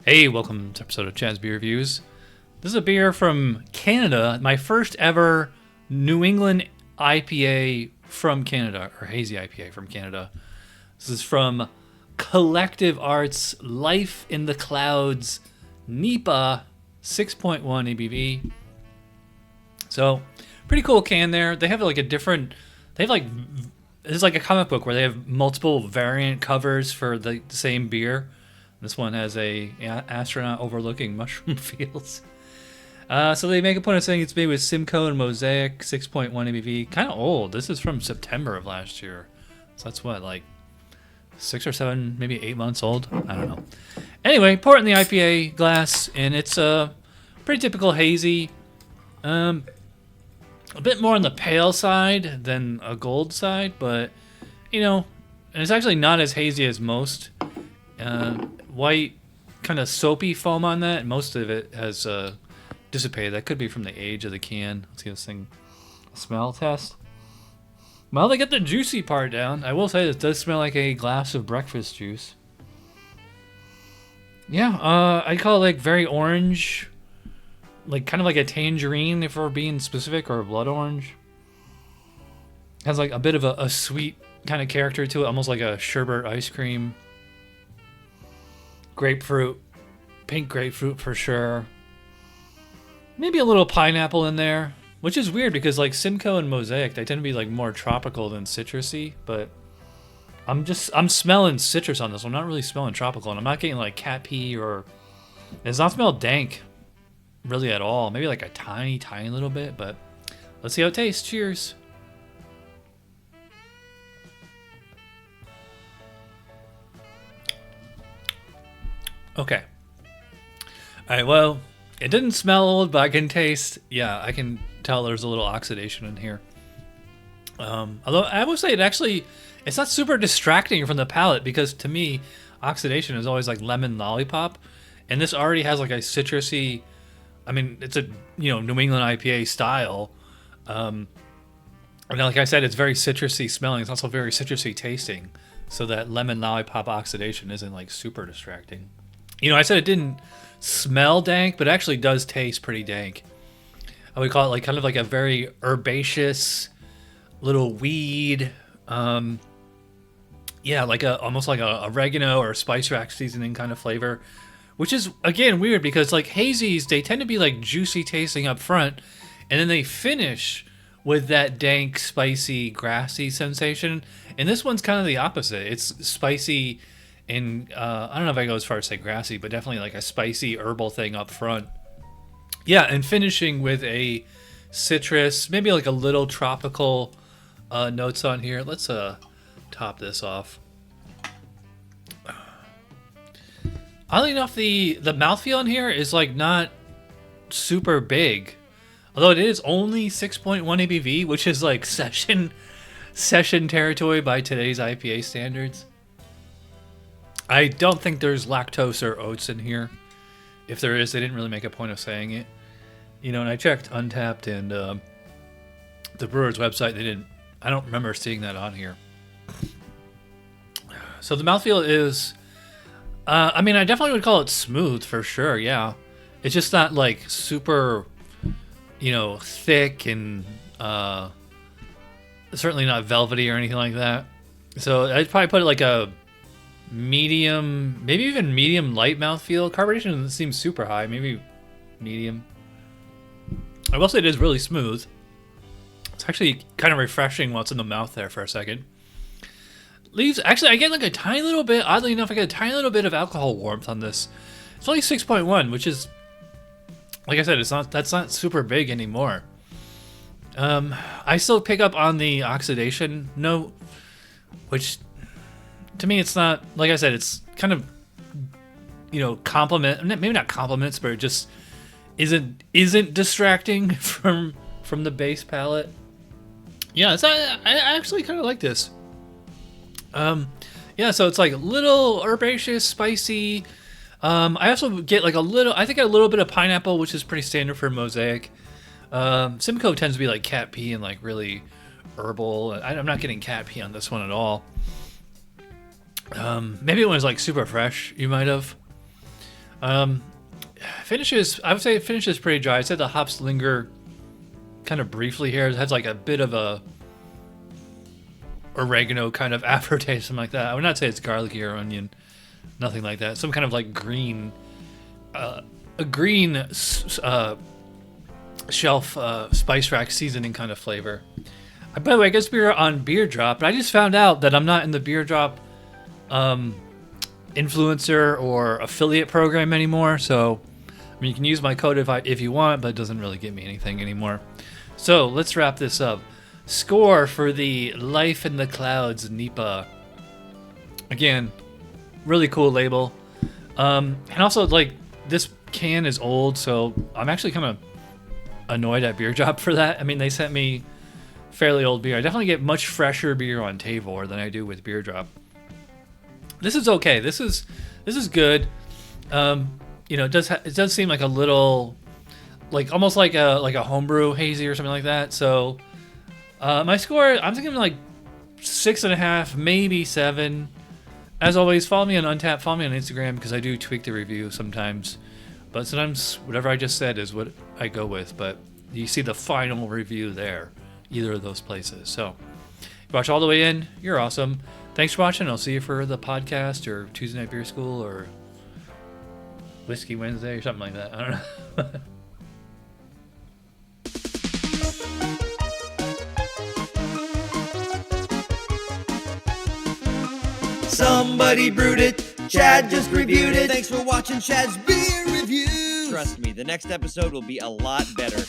Hey, welcome to episode of Chad's Beer Reviews. This is a beer from Canada, my first ever New England IPA from Canada, or Hazy IPA from Canada. This is from Collective Arts, Life in the Clouds, NEIPA, 6.1 ABV. So, pretty cool can there. They have like a different, they have like, it's like a comic book where they have multiple variant covers for the same beer. This one has a astronaut overlooking mushroom fields. So they make a point of saying it's made with Simcoe and Mosaic, 6.1 ABV. Kind of old. This is from September of last year. So that's what, like 6 or 7, maybe 8 months old? I don't know. Anyway, pour it in the IPA glass, and it's a pretty typical hazy. A bit more on the pale side than a gold side, but, you know, and it's actually not as hazy as most. White, kind of soapy foam on that. Most of it has dissipated. That could be from the age of the can. Let's see this thing. Smell test. Well, they get the juicy part down. I will say this does smell like a glass of breakfast juice. Yeah, I call it like very orange. Like kind of like a tangerine if we're being specific, or a blood orange. Has like a bit of a sweet kind of character to it, almost like a sherbet ice cream. Grapefruit, pink grapefruit for sure. Maybe a little pineapple in there, which is weird because like Simcoe and Mosaic, they tend to be like more tropical than citrusy, but I'm smelling citrus on this. I'm not really smelling tropical, and I'm not getting like cat pee, or it does not smell dank really at all. Maybe like a tiny little bit, but let's see how it tastes. Cheers. Okay. Alright, well, it didn't smell old, but I can taste, I can tell there's a little oxidation in here. Although I would say it's not super distracting from the palate, because to me, oxidation is always like lemon lollipop, and this already has like a citrusy, I mean, it's a, New England IPA style. And like I said, it's very citrusy smelling. It's also very citrusy tasting, so that lemon lollipop oxidation isn't like super distracting. I said it didn't smell dank, but it actually does taste pretty dank. I would call it like kind of like a very herbaceous little weed. Like almost like a oregano or spice rack seasoning kind of flavor, which is again weird because like hazies, they tend to be like juicy tasting up front, and then they finish with that dank, spicy, grassy sensation. And this one's kind of the opposite. It's spicy. And I don't know if I go as far as say grassy, but definitely like a spicy herbal thing up front. Yeah, and finishing with a citrus, maybe like a little tropical notes on here. Let's top this off. Oddly enough, the mouthfeel in here is like not super big. Although it is only 6.1 ABV, which is like session territory by today's IPA standards. I don't think there's lactose or oats in here. If there is, they didn't really make a point of saying it. And I checked Untapped and the brewer's website. They didn't. I don't remember seeing that on here. So the mouthfeel is, I definitely would call it smooth for sure. Yeah, it's just not like super, thick and certainly not velvety or anything like that. So I'd probably put it like a medium, maybe even medium light mouthfeel. Carbonation doesn't seem super high, maybe medium. I will say it is really smooth. It's actually kind of refreshing while it's in the mouth there for a second. Actually, I get like a tiny little bit, oddly enough, I get a tiny little bit of alcohol warmth on this. It's only 6.1, which is, like I said, that's not super big anymore. I still pick up on the oxidation note, which to me, it's not, like I said, it's kind of, maybe not compliments, but it just isn't distracting from the base palate. Yeah, I actually kind of like this. So it's like a little herbaceous, spicy. I also get like a little bit of pineapple, which is pretty standard for Mosaic. Simcoe tends to be like cat pee and like really herbal. I'm not getting cat pee on this one at all. Maybe it was like super fresh. You might have. Finishes, I would say it finishes pretty dry. I said the hops linger kind of briefly here. It has like a bit of a oregano kind of aftertaste, something like that. I would not say it's garlicky or onion, nothing like that. Some kind of like green, shelf spice rack seasoning kind of flavor. By the way, I guess we were on Beer Drop, but I just found out that I'm not in the Beer Drop influencer or affiliate program anymore. So, I mean, you can use my code if you want, but it doesn't really get me anything anymore. So let's wrap this up. Score for the Life in the Clouds NEIPA. Again, really cool label. And also, like, this can is old, so I'm actually kind of annoyed at Beer Drop for that. I mean, they sent me fairly old beer. I definitely get much fresher beer on Tavor than I do with Beer Drop. This is okay. This is good. You know, it does seem like a little, like almost like a homebrew hazy or something like that. So my score, I'm thinking like 6.5, maybe 7. As always, follow me on Untapped, follow me on Instagram because I do tweak the review sometimes. But sometimes whatever I just said is what I go with. But you see the final review there, either of those places. So if you watch all the way in, you're awesome. Thanks for watching. I'll see you for the podcast or Tuesday Night Beer School or Whiskey Wednesday or something like that. I don't know. Somebody brewed it. Chad just reviewed it. Thanks for watching Chad's Beer Review. Trust me, the next episode will be a lot better.